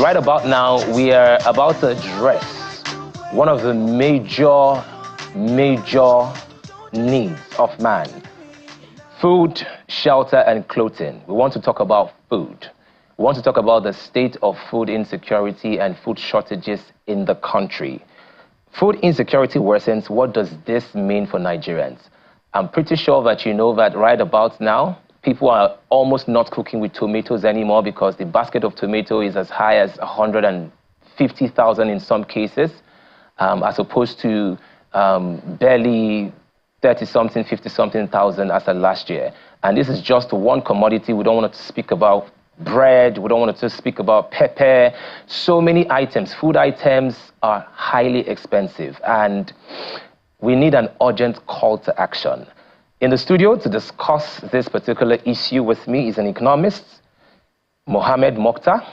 right about now, we are about to address one of the major needs of man: food, shelter, and clothing. We want to talk about food. We want to talk about the state of food insecurity and food shortages in the country. Food insecurity worsens. What does this mean for Nigerians? I'm pretty sure that you know that right about now, people are almost not cooking with tomatoes anymore because the basket of tomato is as high as 150,000 in some cases, as opposed to barely 30-something, 50-something thousand as of last year. And this is just one commodity. We don't want to speak about bread. We don't want to speak about pepper. So many items, food items are highly expensive. And we need an urgent call to action. In the studio to discuss this particular issue with me is an economist, Mohammed Mokhtar.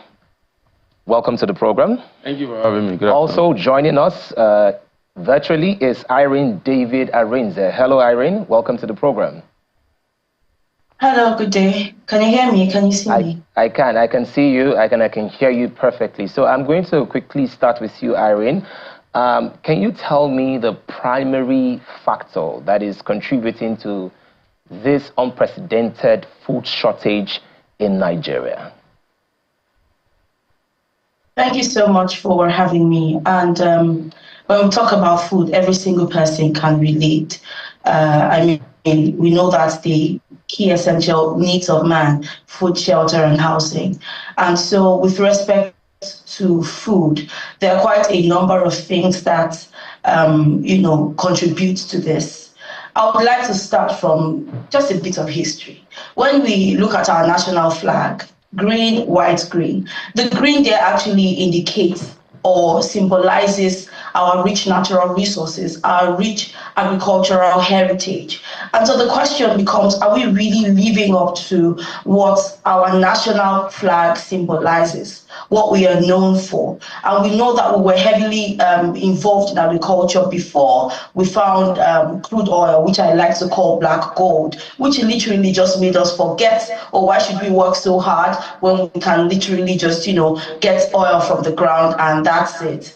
Welcome to the program. Thank you for having me. Good also joining us virtually is Irene David Arinze. Hello, Irene. Welcome to the program. Hello, good day. Can you hear me? Can you see me? I can see you. I can hear you perfectly. So I'm going to quickly start with you, Irene. Can you tell me the primary factor that is contributing to this unprecedented food shortage in Nigeria? Thank you so much for having me. And when we talk about food, every single person can relate. I mean, we know that the key essential needs of man: food, shelter, and housing. And so with respect to food, there are quite a number of things that contribute to this. I would like to start from just a bit of history. When we look at our national flag, green, white, green, the green there actually indicates or symbolizes our rich natural resources, our rich agricultural heritage. And so the question becomes, are we really living up to what our national flag symbolizes, what we are known for? And we know that we were heavily involved in agriculture before we found crude oil, which I like to call black gold, which literally just made us forget, or why should we work so hard when we can literally just, get oil from the ground and that's it,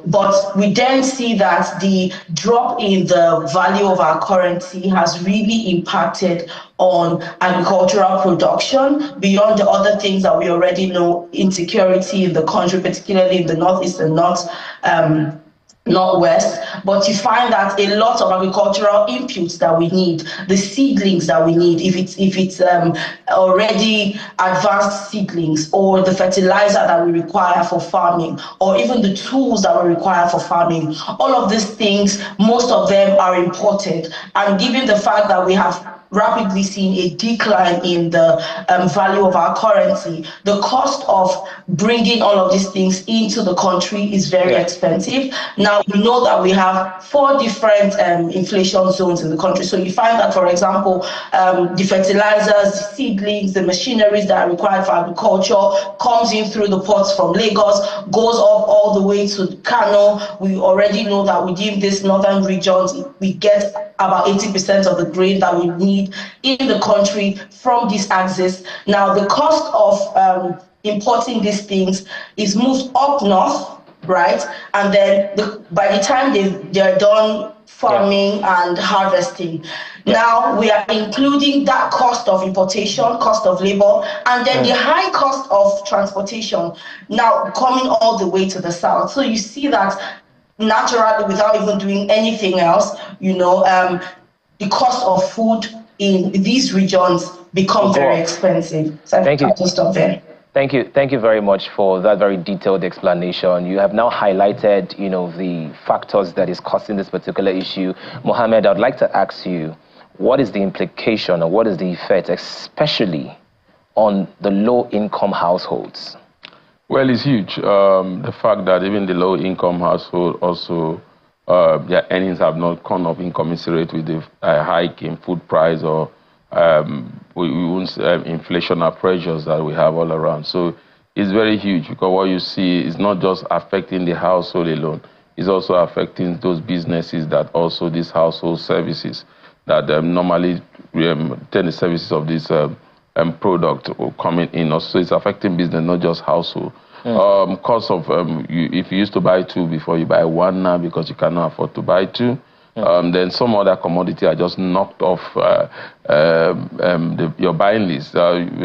But we then see that the drop in the value of our currency has really impacted on agricultural production beyond the other things that we already know: insecurity in the country, particularly in the northeast and northwest. But you find that a lot of agricultural inputs that we need, the seedlings that we need, if it's already advanced seedlings, or the fertilizer that we require for farming, or even the tools that we require for farming, all of these things, most of them are imported. And given the fact that we have rapidly seen a decline in the value of our currency, the cost of bringing all of these things into the country is very expensive. Now, we know that we have 4 different inflation zones in the country. So you find that, for example, the fertilizers, the seedlings, the machineries that are required for agriculture comes in through the ports from Lagos, goes up all the way to Kano. We already know that within these northern regions, we get about 80% of the grain that we need in the country from this axis. Now, the cost of importing these things is moved up north, right? And then by the time they're done farming and harvesting, now we are including that cost of importation, cost of labor, and then the high cost of transportation now coming all the way to the south. So you see that naturally, without even doing anything else, the cost of food in these regions become very expensive. So Thank you. I'll just stop there. Thank you very much for that very detailed explanation. You have now highlighted, the factors that is causing this particular issue. Mohammed, I'd like to ask you, what is the implication or what is the effect, especially on the low-income households? Well, it's huge. The fact that even the low-income household also, their earnings have not come up in commensurate with the hike in food price, or we won't say inflationary pressures that we have all around. So it's very huge, because what you see is not just affecting the household alone, it's also affecting those businesses that also these household services that normally tend the services of this product coming in. Also, it's affecting business, not just household. Cost of, if you used to buy 2 before, you buy 1 now because you cannot afford to buy 2. Then some other commodity are just knocked off your buying list.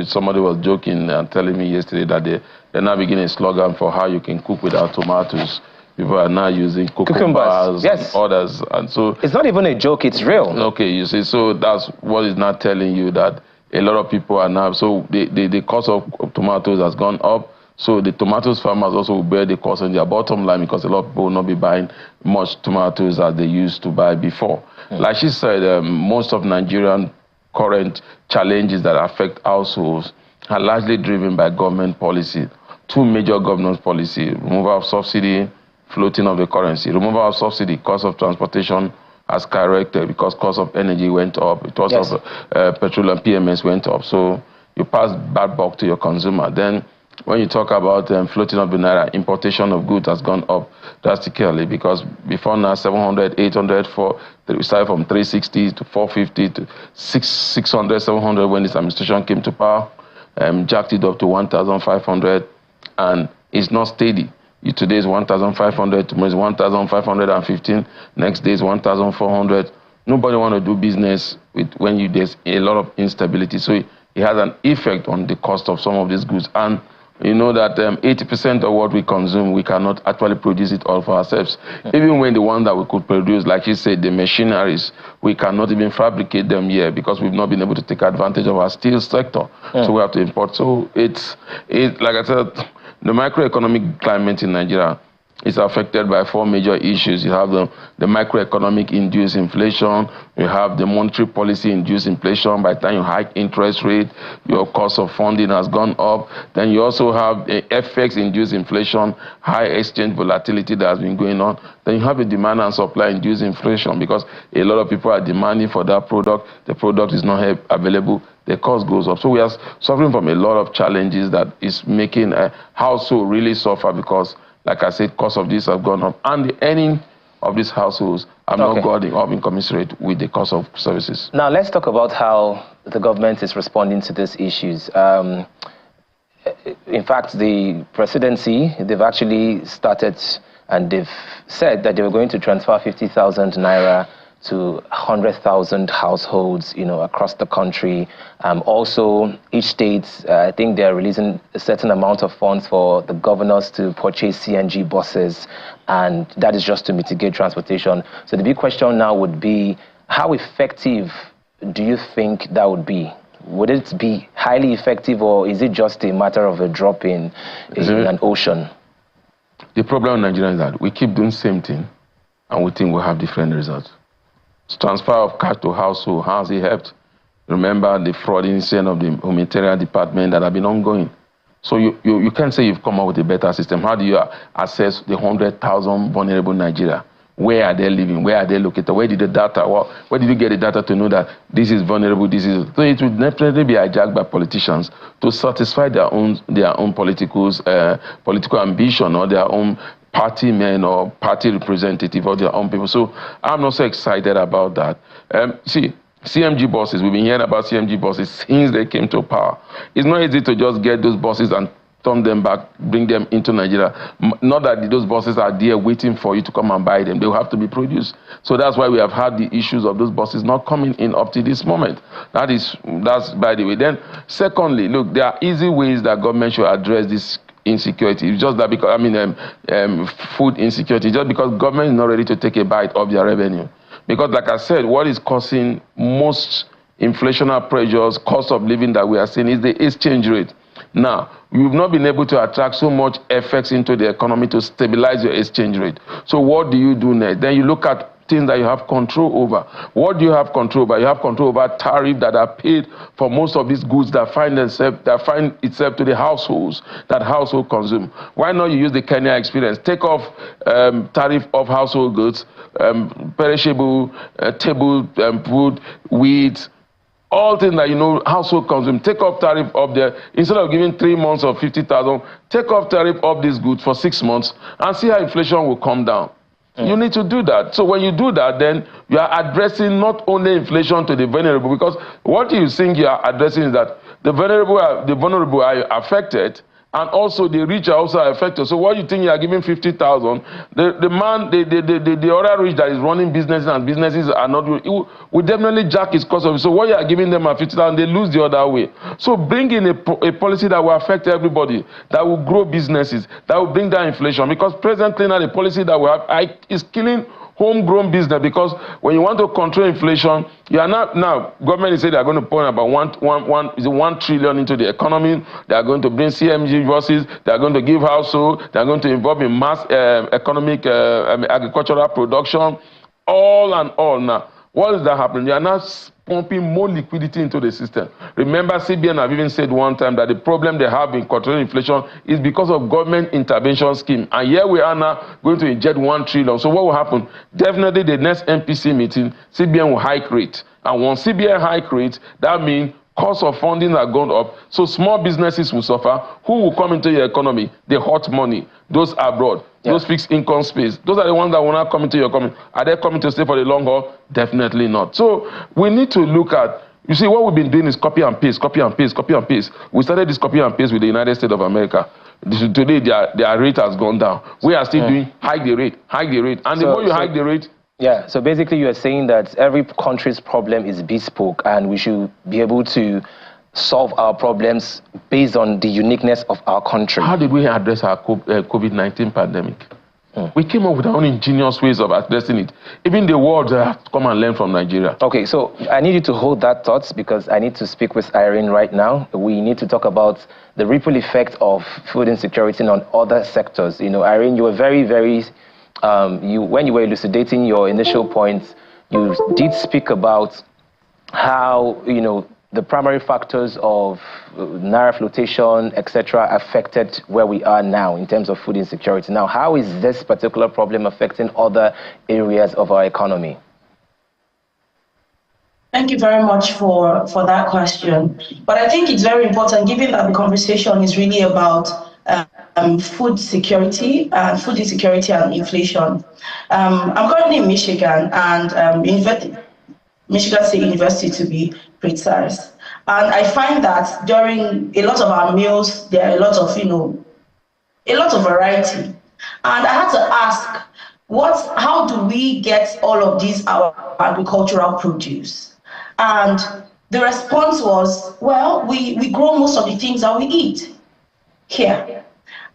Somebody was joking and telling me yesterday that they're now beginning a slogan for how you can cook without tomatoes. People are now using cucumbers, yes, and others, and so it's not even a joke; it's real. Okay, you see, so that's what is not telling you that a lot of people are now. So the cost of tomatoes has gone up. So the tomatoes farmers also will bear the cost on their bottom line because a lot of people will not be buying much tomatoes as they used to buy before. Like she said, most of Nigerian current challenges that affect households are largely driven by government policy. 2 major government policy: removal of subsidy, floating of the currency. Removal of subsidy, cost of transportation has skyrocketed because cost of energy went up, cost of petrol and PMS went up. So you pass that buck to your consumer. Then when you talk about floating of the naira, importation of goods has gone up drastically because before now 700, 800, we started from 360 to 450 to 600, 700 when this administration came to power, jacked it up to 1,500, and it's not steady. Today is 1,500, tomorrow is 1,515, next day is 1,400. Nobody want to do business when there's a lot of instability. So it has an effect on the cost of some of these goods. And you know that 80% of what we consume, we cannot actually produce it all for ourselves. Even when the ones that we could produce, like you said, the machineries, we cannot even fabricate them here because we've not been able to take advantage of our steel sector. So we have to import. So it's like I said, the macroeconomic climate in Nigeria is affected by 4 major issues. You have the macroeconomic induced inflation, you have the monetary policy induced inflation. By the time you hike interest rate, your cost of funding has gone up. Then you also have the FX induced inflation, high exchange volatility that has been going on. Then you have a demand and supply induced inflation because a lot of people are demanding for that product. The product is not available. The cost goes up. So we are suffering from a lot of challenges that is making a household really suffer because, like I said, cost of this have gone up. And the earning of these households have not gone up in commensurate with the cost of services. Now, let's talk about how the government is responding to these issues. In fact, the presidency, they've actually started and they've said that they were going to transfer 50,000 naira to 100,000 households, across the country. Also, each state, I think they're releasing a certain amount of funds for the governors to purchase CNG buses, and that is just to mitigate transportation. So the big question now would be, how effective do you think that would be? Would it be highly effective, or is it just a matter of a drop in an ocean? The problem in Nigeria is that we keep doing the same thing, and we think we'll have different results. Transfer of cash to household, how has it helped? Remember the fraud incident of the humanitarian department that have been ongoing. So you can't say you've come up with a better system. How do you assess the 100,000 vulnerable Nigeria? Where are they living? Where are they located? Where did the data? Where did you get the data to know that this is vulnerable? This is so it would definitely be hijacked by politicians to satisfy their own political ambition or their own party men or party representative or their own people. So I'm not so excited about that. See, CMG buses, we've been hearing about CMG buses since they came to power. It's not easy to just get those buses and turn them back, bring them into Nigeria. Not that those buses are there waiting for you to come and buy them. They will have to be produced. So that's why we have had the issues of those buses not coming in up to this moment. That's by the way. Then secondly, look, there are easy ways that government should address this insecurity. It's just that because, food insecurity, just because government is not ready to take a bite of their revenue. Because like I said, what is causing most inflationary pressures, cost of living that we are seeing is the exchange rate. Now, we've not been able to attract so much effects into the economy to stabilize your exchange rate. So what do you do next? Then you look at things that you have control over. What do you have control over? You have control over tariffs that are paid for most of these goods that find itself to the households, that household consume. Why not you use the Kenya experience? Take off tariff of household goods, perishable, table food, wheat, all things that household consume. Take off tariff of instead of giving 3 months of 50,000, take off tariff of these goods for 6 months and see how inflation will come down. You need to do that. So when you do that, then you are addressing not only inflation to the vulnerable, because what you think you are addressing is that the vulnerable are affected, and also the rich are also affected. So what you think you are giving 50,000, the other rich that is running businesses and businesses are not, will definitely jack his cost of it. So what you are giving them at 50,000, they lose the other way. So bring in a policy that will affect everybody, that will grow businesses, that will bring down inflation. Because presently now the policy that we have is killing homegrown business, because when you want to control inflation, you are not now. Government is saying they are going to pour about 1 trillion into the economy. They are going to bring CMG buses. They are going to give household. They are going to involve in mass economic agricultural production. All and all now. What is that happening? You are now pumping more liquidity into the system. Remember, CBN have even said one time that the problem they have in controlling inflation is because of government intervention scheme. And here we are now going to inject 1 trillion. So what will happen? Definitely the next MPC meeting, CBN will hike rate. And once CBN hike rate, that means cost of funding are gone up. So small businesses will suffer. Who will come into your economy? The hot money, those abroad. Those fixed income space, those are the ones that will not come into your economy. Are they coming to stay for the long haul? Definitely not. So we need to look at, you see, what we've been doing is copy and paste, copy and paste, copy and paste. We started this copy and paste with the United States of America. Today, their rate has gone down. We are still doing hike the rate, hike the rate. And the more you hike the rate, yeah, so basically you are saying that every country's problem is bespoke and we should be able to solve our problems based on the uniqueness of our country. How did we address our COVID-19 pandemic? We came up with our own ingenious ways of addressing it. Even the world have to come and learn from Nigeria. Okay, so I need you to hold that thought because I need to speak with Irene right now. We need to talk about the ripple effect of food insecurity on other sectors. You know, Irene, you were very, when you were elucidating your initial points, you did speak about how, you know, the primary factors of naira flotation, etc., affected where we are now in terms of food insecurity. Now, how is this particular problem affecting other areas of our economy? Thank you very much for that question. But I think it's very important, given that the conversation is really about food security, food insecurity and inflation. I'm currently in Michigan, and Michigan State University to be precise. And I find that during a lot of our meals, there are a lot of, a lot of variety. And I had to ask, how do we get all of these our agricultural produce? And the response was, well, we grow most of the things that we eat here.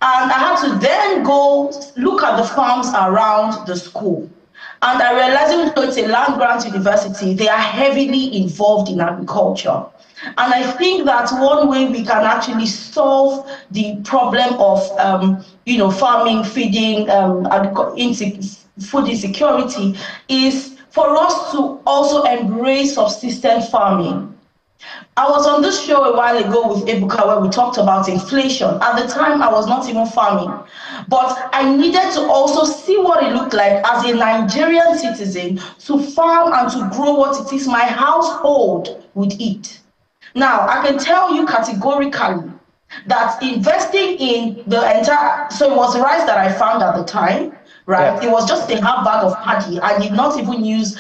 And I had to then go look at the farms around the school. And I realized even though it's a land-grant university, they are heavily involved in agriculture. And I think that one way we can actually solve the problem of, farming, feeding, food insecurity is for us to also embrace subsistence farming. I was on this show a while ago with Ebuka where we talked about inflation. At the time, I was not even farming. But I needed to also see what it looked like as a Nigerian citizen to farm and to grow what it is my household would eat. Now, I can tell you categorically that investing in the entire, so it was rice that I found at the time, right? Yeah. It was just a half bag of paddy. I did not even use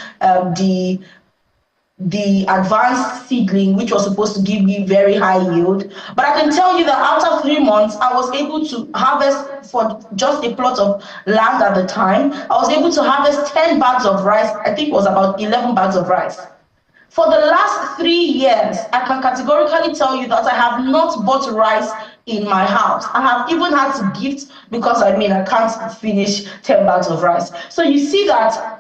the advanced seedling, which was supposed to give me very high yield. But I can tell you that after 3 months, I was able to harvest for just a plot of land at the time. I was able to harvest 10 bags of rice. I think it was about 11 bags of rice. For the last 3 years, I can categorically tell you that I have not bought rice in my house. I have even had to gift because I can't finish 10 bags of rice. So you see that,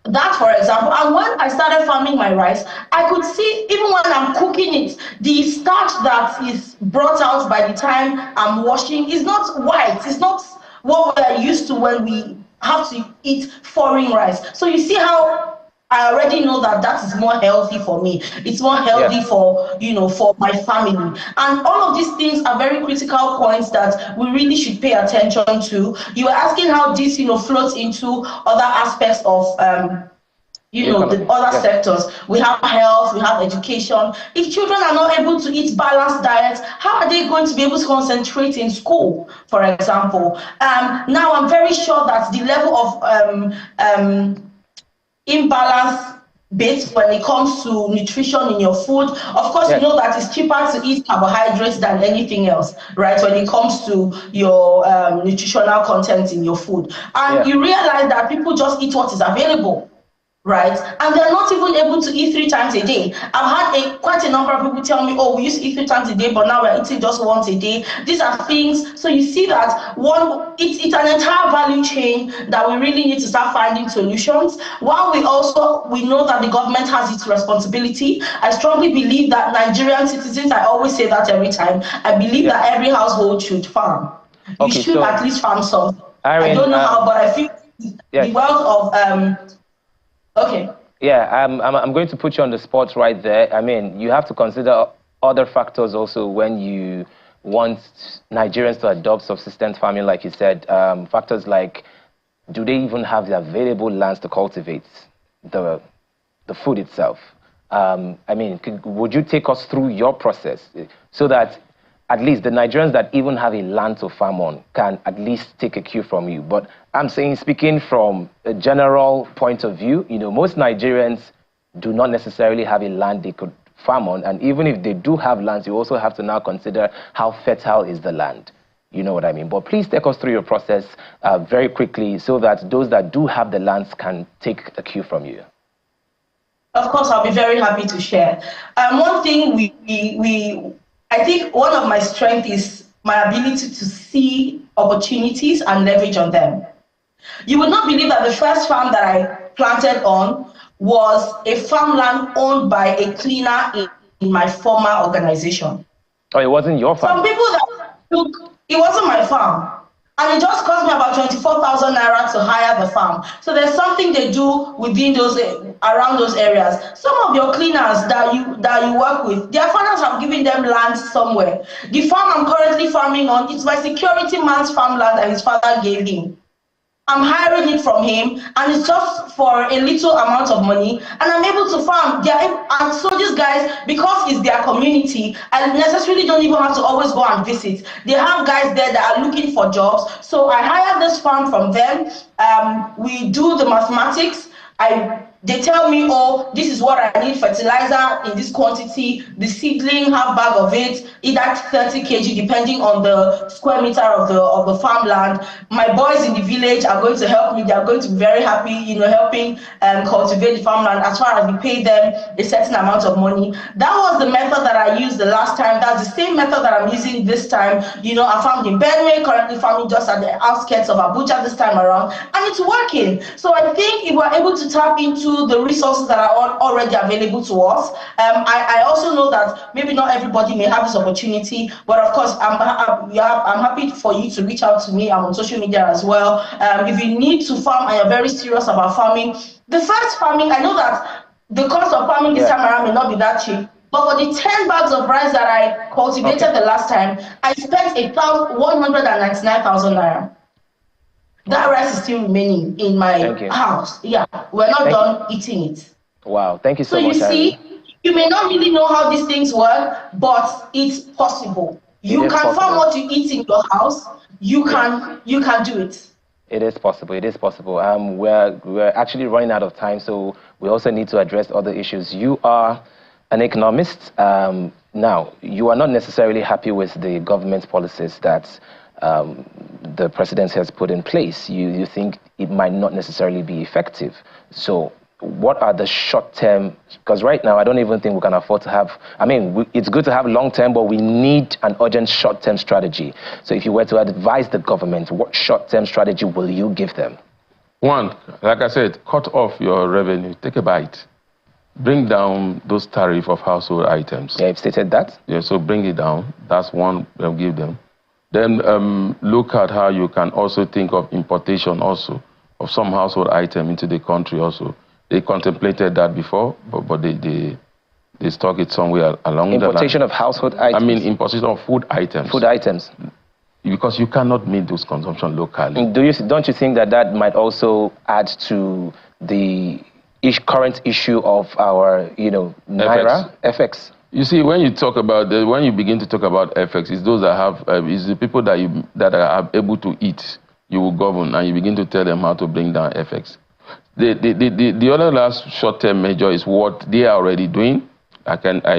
for example, and when I started farming my rice, I could see, even when I'm cooking it, the starch that is brought out by the time I'm washing is not white. It's not what we are used to when we have to eat foreign rice. So you see how I already know that that is more healthy for me. It's more healthy for, for my family. And all of these things are very critical points that we really should pay attention to. You were asking how this, floats into other aspects of, the other sectors. We have health, we have education. If children are not able to eat balanced diets, how are they going to be able to concentrate in school, for example? Now, I'm very sure that the level of imbalance bit when it comes to nutrition in your food. Of course, you know that it's cheaper to eat carbohydrates than anything else, right? When it comes to your nutritional content in your food. And you realize that people just eat what is available. Right, and they're not even able to eat 3 times a day. I've had quite a number of people tell me, oh, we used to eat 3 times a day, but now we're eating just once a day. These are things. So you see that it's an entire value chain that we really need to start finding solutions. While we know that the government has its responsibility. I strongly believe that Nigerian citizens, I always say that every time, I believe that every household should farm. You should at least farm some. I don't know how, but I feel the wealth of okay. Yeah, I'm going to put you on the spot right there. I mean, you have to consider other factors also when you want Nigerians to adopt subsistence farming, like you said. Factors like, do they even have the available lands to cultivate the food itself? I mean, would you take us through your process so that at least the Nigerians that even have a land to farm on can at least take a cue from you? But I'm saying, speaking from a general point of view, you know, most Nigerians do not necessarily have a land they could farm on. And even if they do have lands, you also have to now consider how fertile is the land. You know what I mean? But please take us through your process very quickly so that those that do have the lands can take a cue from you. Of course, I'll be very happy to share. One thing I think one of my strengths is my ability to see opportunities and leverage on them. You would not believe that the first farm that I planted on was a farmland owned by a cleaner in my former organization. Oh, it wasn't your farm? Some people that took, it wasn't my farm. And it just cost me about 24,000 naira to hire the farm. So there's something they do within those, around those areas. Some of your cleaners that you work with, their fathers have given them land somewhere. The farm I'm currently farming on, it's my security man's farmland that his father gave him. I'm hiring it from him, and it's just for a little amount of money, and I'm able to farm. And so these guys, because it's their community, I necessarily don't even have to always go and visit. They have guys there that are looking for jobs. So I hire this farm from them. We do the mathematics. They tell me, oh, this is what I need, fertilizer in this quantity, the seedling, half bag of it, either 30 kg, depending on the square meter of the farmland. My boys in the village are going to help me. They are going to be very happy, you know, helping cultivate the farmland as far as we pay them a certain amount of money. That was the method that I used the last time. That's the same method that I'm using this time. You know, I farmed in Benue, currently farming just at the outskirts of Abuja this time around, and it's working. So I think if we're able to tap into the resources that are already available to us. I also know that maybe not everybody may have this opportunity, but of course, I'm happy for you to reach out to me. I'm on social media as well. If you need to farm and you're very serious about farming, the first farming, I know that the cost of farming this time around may not be that cheap, but for the 10 bags of rice that I cultivated the last time, I spent 199,000 naira. That rice is still remaining in my house. Yeah, we're not done eating it. Wow, thank you so much. So you see, you may not really know how these things work, but it's possible. You can farm what you eat in your house. You can do it. It is possible. It is possible. We're actually running out of time, so we also need to address other issues. You are an economist. Now, you are not necessarily happy with the government's policies that the president has put in place. You think it might not necessarily be effective. So what are the short-term, because right now I don't even think we can afford to have, I mean, it's good to have long-term, but we need an urgent short-term strategy. So if you were to advise the government, what short-term strategy will you give them? One, like I said, cut off your revenue, take a bite. Bring down those tariffs of household items. Yeah, you've stated that. Yeah, so bring it down. That's one they'll give them. Then look at how you can also think of importation also of some household item into the country also. They contemplated that before, but they stuck it somewhere along the line. Importation of household items? I mean, importation of food items. Food items. Because you cannot meet those consumption locally. Don't you think that might also add to the current issue of our, Naira? FX? You see, when you talk about when you begin to talk about FX, it's those that have, it's the people that are able to eat. You will govern, and you begin to tell them how to bring down FX. The other last short-term measure is what they are already doing. I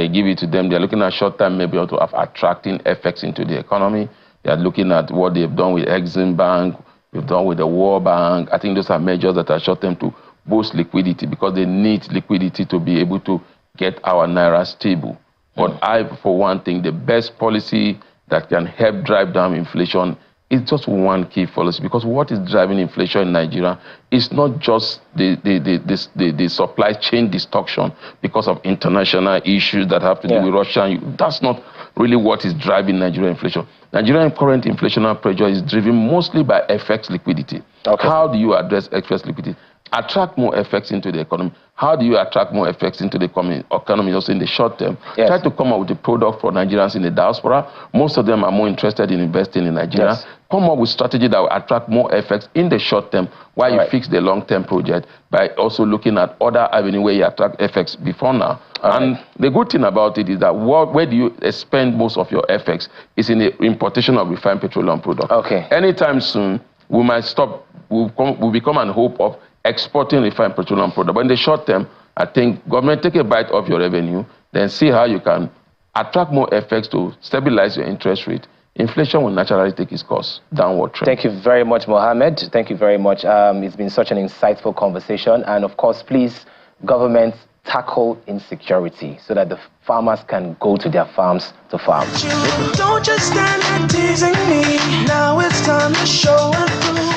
give it to them. They're looking at short-term measure of attracting effects into the economy. They are looking at what they've done with Exim Bank, we've done with the World Bank. I think those are measures that are short-term to boost liquidity because they need liquidity to be able to get our naira stable. But I, for one thing, the best policy that can help drive down inflation is just one key policy, because what is driving inflation in Nigeria is not just the supply chain distortion because of international issues that have to do with Russia. That's not really what is driving Nigerian inflation. Nigerian current inflationary pressure is driven mostly by FX liquidity. Okay. How do you address FX liquidity? Attract more FX into the economy. How do you attract more FX into the economy also in the short term? Yes. Try to come up with a product for Nigerians in the diaspora. Most of them are more interested in investing in Nigeria. Yes. Come up with strategy that will attract more FX in the short term while you fix the long-term project by also looking at other avenues where you attract FX before now. And the good thing about it is that where do you spend most of your FX is in the importation of refined petroleum products. Okay. Anytime soon, we might stop, we'll become an hope of exporting refined petroleum products. But in the short term, I think government take a bite of your revenue, then see how you can attract more FX to stabilize your interest rate. Inflation will naturally take its course, downward trend. Thank you very much, Mohammed. Thank you very much. It's been such an insightful conversation. And of course, please, government, tackle insecurity so that the farmers can go to their farms to farm. Don't just stand there teasing me. Now it's time to show and prove.